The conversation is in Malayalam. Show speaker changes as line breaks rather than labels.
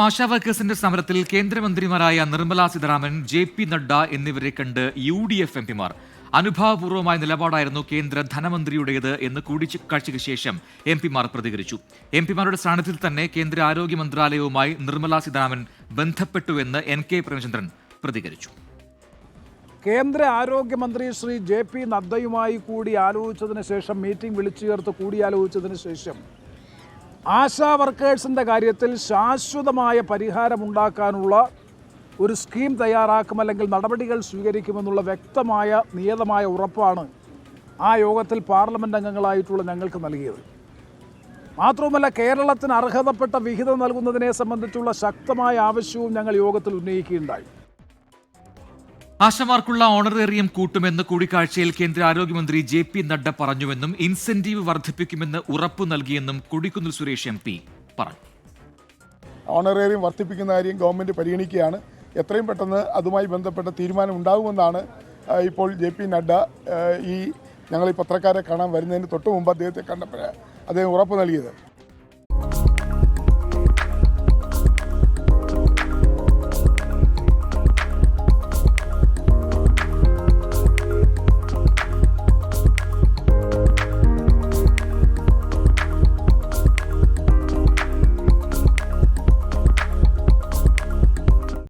ആശാ വർക്കേഴ്സിന്റെ സമരത്തിൽ കേന്ദ്രമന്ത്രിമാരായ നിർമ്മല സീതാരാമൻ, ജെ.പി. നഡ്ഡ എന്നിവരെ കണ്ട് UDF എംപിമാർ. അനുഭാവപൂർവമായ നിലപാടായിരുന്നു കേന്ദ്ര ധനമന്ത്രിയുടേത് എന്ന് കൂടിക്കാഴ്ചയ്ക്ക് ശേഷം എംപിമാർ പ്രതികരിച്ചു. എംപിമാരുടെ സാന്നിധ്യത്തിൽ തന്നെ കേന്ദ്ര ആരോഗ്യ മന്ത്രാലയവുമായി നിർമ്മല സീതാരാമൻ ബന്ധപ്പെട്ടുവെന്ന് NK പ്രേമചന്ദ്രൻ പ്രതികരിച്ചു.
കേന്ദ്ര ആരോഗ്യമന്ത്രി ശ്രീ ജെ.പി. നദ്ദയുമായി കൂടി ആലോചിച്ചതിന് ശേഷം, മീറ്റിംഗ് വിളിച്ചു ചേർത്ത് കൂടിയാലോചിച്ചതിന് ശേഷം ആശാ വർക്കേഴ്സിൻ്റെ കാര്യത്തിൽ ശാശ്വതമായ പരിഹാരമുണ്ടാക്കാനുള്ള ഒരു സ്കീം തയ്യാറാക്കും, അല്ലെങ്കിൽ നടപടികൾ സ്വീകരിക്കുമെന്നുള്ള വ്യക്തമായ നിയതമായ ഉറപ്പാണ് ആ യോഗത്തിൽ പാർലമെൻറ്റ് അംഗങ്ങളായിട്ടുള്ള ഞങ്ങൾക്ക് നൽകിയത്. മാത്രവുമല്ല, കേരളത്തിന് അർഹതപ്പെട്ട വിഹിതം നൽകുന്നതിനെ സംബന്ധിച്ചുള്ള ശക്തമായ ആവശ്യവും ഞങ്ങൾ യോഗത്തിൽ ഉന്നയിക്കുകയുണ്ടായി.
ആശമാർക്കുള്ള ഓണറേറിയം കൂട്ടുമെന്ന് കൂടിക്കാഴ്ചയിൽ കേന്ദ്ര ആരോഗ്യമന്ത്രി ജെ.പി. നഡ്ഡ പറഞ്ഞുവെന്നും ഇൻസെന്റീവ് വർദ്ധിപ്പിക്കുമെന്ന് ഉറപ്പു നൽകിയെന്നും കൊടിക്കുന്നിൽ സുരേഷ് MP പറഞ്ഞു.
ഓണറേറിയം വർദ്ധിപ്പിക്കുന്ന കാര്യം ഗവൺമെൻറ് പരിഗണിക്കുകയാണ്. എത്രയും പെട്ടെന്ന് അതുമായി ബന്ധപ്പെട്ട തീരുമാനം ഉണ്ടാകുമെന്നാണ് ഇപ്പോൾ ജെ.പി. നഡ്ഡ ഞങ്ങൾ ഈ പത്രക്കാരെ കാണാൻ വരുന്നതിന് തൊട്ട് മുമ്പ് അദ്ദേഹത്തെ കണ്ടപ്പോൾ അദ്ദേഹം ഉറപ്പ് നൽകിയത്.